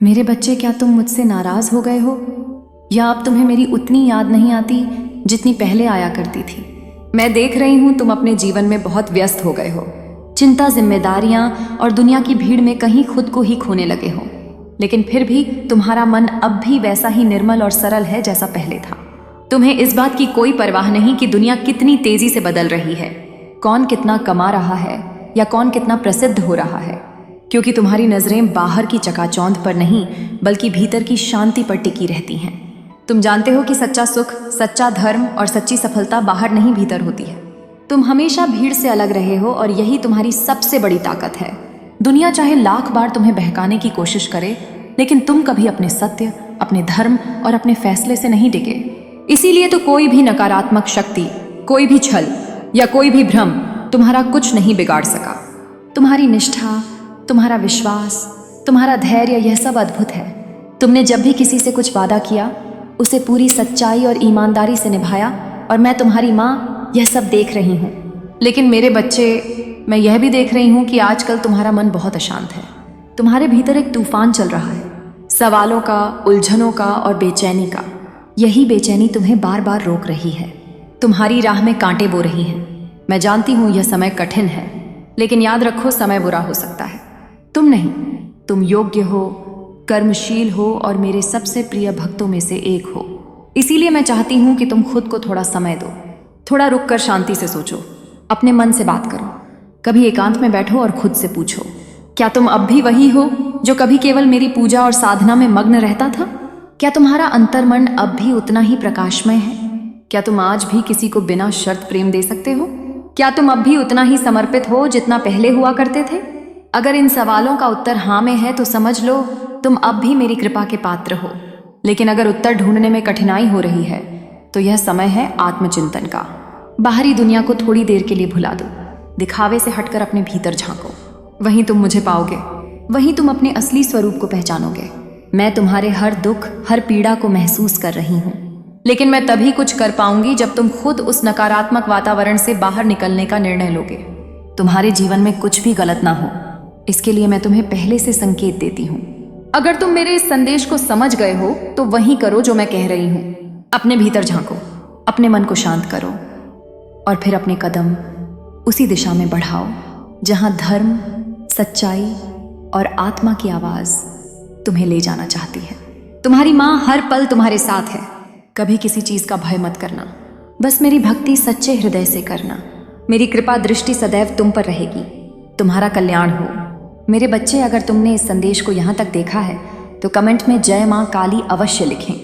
मेरे बच्चे, क्या तुम मुझसे नाराज हो गए हो, या अब तुम्हें मेरी उतनी याद नहीं आती जितनी पहले आया करती थी? मैं देख रही हूं तुम अपने जीवन में बहुत व्यस्त हो गए हो। चिंता, जिम्मेदारियां और दुनिया की भीड़ में कहीं खुद को ही खोने लगे हो। लेकिन फिर भी तुम्हारा मन अब भी वैसा ही निर्मल और सरल है जैसा पहले था। तुम्हें इस बात की कोई परवाह नहीं कि दुनिया कितनी तेजी से बदल रही है, कौन कितना कमा रहा है या कौन कितना प्रसिद्ध हो रहा है, क्योंकि तुम्हारी नजरें बाहर की चकाचौंध पर नहीं बल्कि भीतर की शांति पर टिकी रहती हैं। तुम जानते हो कि सच्चा सुख, सच्चा धर्म और सच्ची सफलता बाहर नहीं भीतर होती है। तुम हमेशा भीड़ से अलग रहे हो और यही तुम्हारी सबसे बड़ी ताकत है। दुनिया चाहे लाख बार तुम्हें बहकाने की कोशिश करे, लेकिन तुम कभी अपने सत्य, अपने धर्म और अपने फैसले से नहीं डिगे। इसीलिए तो कोई भी नकारात्मक शक्ति, कोई भी छल या कोई भी भ्रम तुम्हारा कुछ नहीं बिगाड़ सका। तुम्हारी निष्ठा, तुम्हारा विश्वास, तुम्हारा धैर्य, यह सब अद्भुत है। तुमने जब भी किसी से कुछ वादा किया, उसे पूरी सच्चाई और ईमानदारी से निभाया, और मैं तुम्हारी माँ यह सब देख रही हूँ। लेकिन मेरे बच्चे, मैं यह भी देख रही हूँ कि आजकल तुम्हारा मन बहुत अशांत है। तुम्हारे भीतर एक तूफान चल रहा है, सवालों का, उलझनों का और बेचैनी का। यही बेचैनी तुम्हें बार बार रोक रही है, तुम्हारी राह में कांटे बो रही हैं। मैं जानती हूँ यह समय कठिन है, लेकिन याद रखो, समय बुरा हो सकता है। तुम नहीं, तुम योग्य हो, कर्मशील हो और मेरे सबसे प्रिय भक्तों में से एक हो। इसीलिए मैं चाहती हूँ कि तुम खुद को थोड़ा समय दो, थोड़ा रुक कर शांति से सोचो, अपने मन से बात करो। कभी एकांत में बैठो और खुद से पूछो, क्या तुम अब भी वही हो जो कभी केवल मेरी पूजा और साधना में मग्न रहता था? क्या तुम्हारा अंतर्मन अब भी उतना ही प्रकाशमय है? क्या तुम आज भी किसी को बिना शर्त प्रेम दे सकते हो? क्या तुम अब भी उतना ही समर्पित हो जितना पहले हुआ करते थे? अगर इन सवालों का उत्तर हाँ में है तो समझ लो तुम अब भी मेरी कृपा के पात्र हो। लेकिन अगर उत्तर ढूंढने में कठिनाई हो रही है तो यह समय है आत्मचिंतन का। बाहरी दुनिया को थोड़ी देर के लिए भुला दो, दिखावे से हटकर अपने भीतर झांको। वहीं तुम मुझे पाओगे, वहीं तुम अपने असली स्वरूप को पहचानोगे। मैं तुम्हारे हर दुख, हर पीड़ा को महसूस कर रही हूँ, लेकिन मैं तभी कुछ कर पाऊंगी जब तुम खुद उस नकारात्मक वातावरण से बाहर निकलने का निर्णय लोगे। तुम्हारे जीवन में कुछ भी गलत ना हो, इसके लिए मैं तुम्हें पहले से संकेत देती हूँ। अगर तुम मेरे इस संदेश को समझ गए हो तो वही करो जो मैं कह रही हूँ। अपने भीतर झांको, अपने मन को शांत करो और फिर अपने कदम उसी दिशा में बढ़ाओ जहां धर्म, सच्चाई और आत्मा की आवाज तुम्हें ले जाना चाहती है। तुम्हारी माँ हर पल तुम्हारे साथ है। कभी किसी चीज का भय मत करना, बस मेरी भक्ति सच्चे हृदय से करना। मेरी कृपा दृष्टि सदैव तुम पर रहेगी। तुम्हारा कल्याण हो। मेरे बच्चे, अगर तुमने इस संदेश को यहाँ तक देखा है तो कमेंट में जय माँ काली अवश्य लिखें।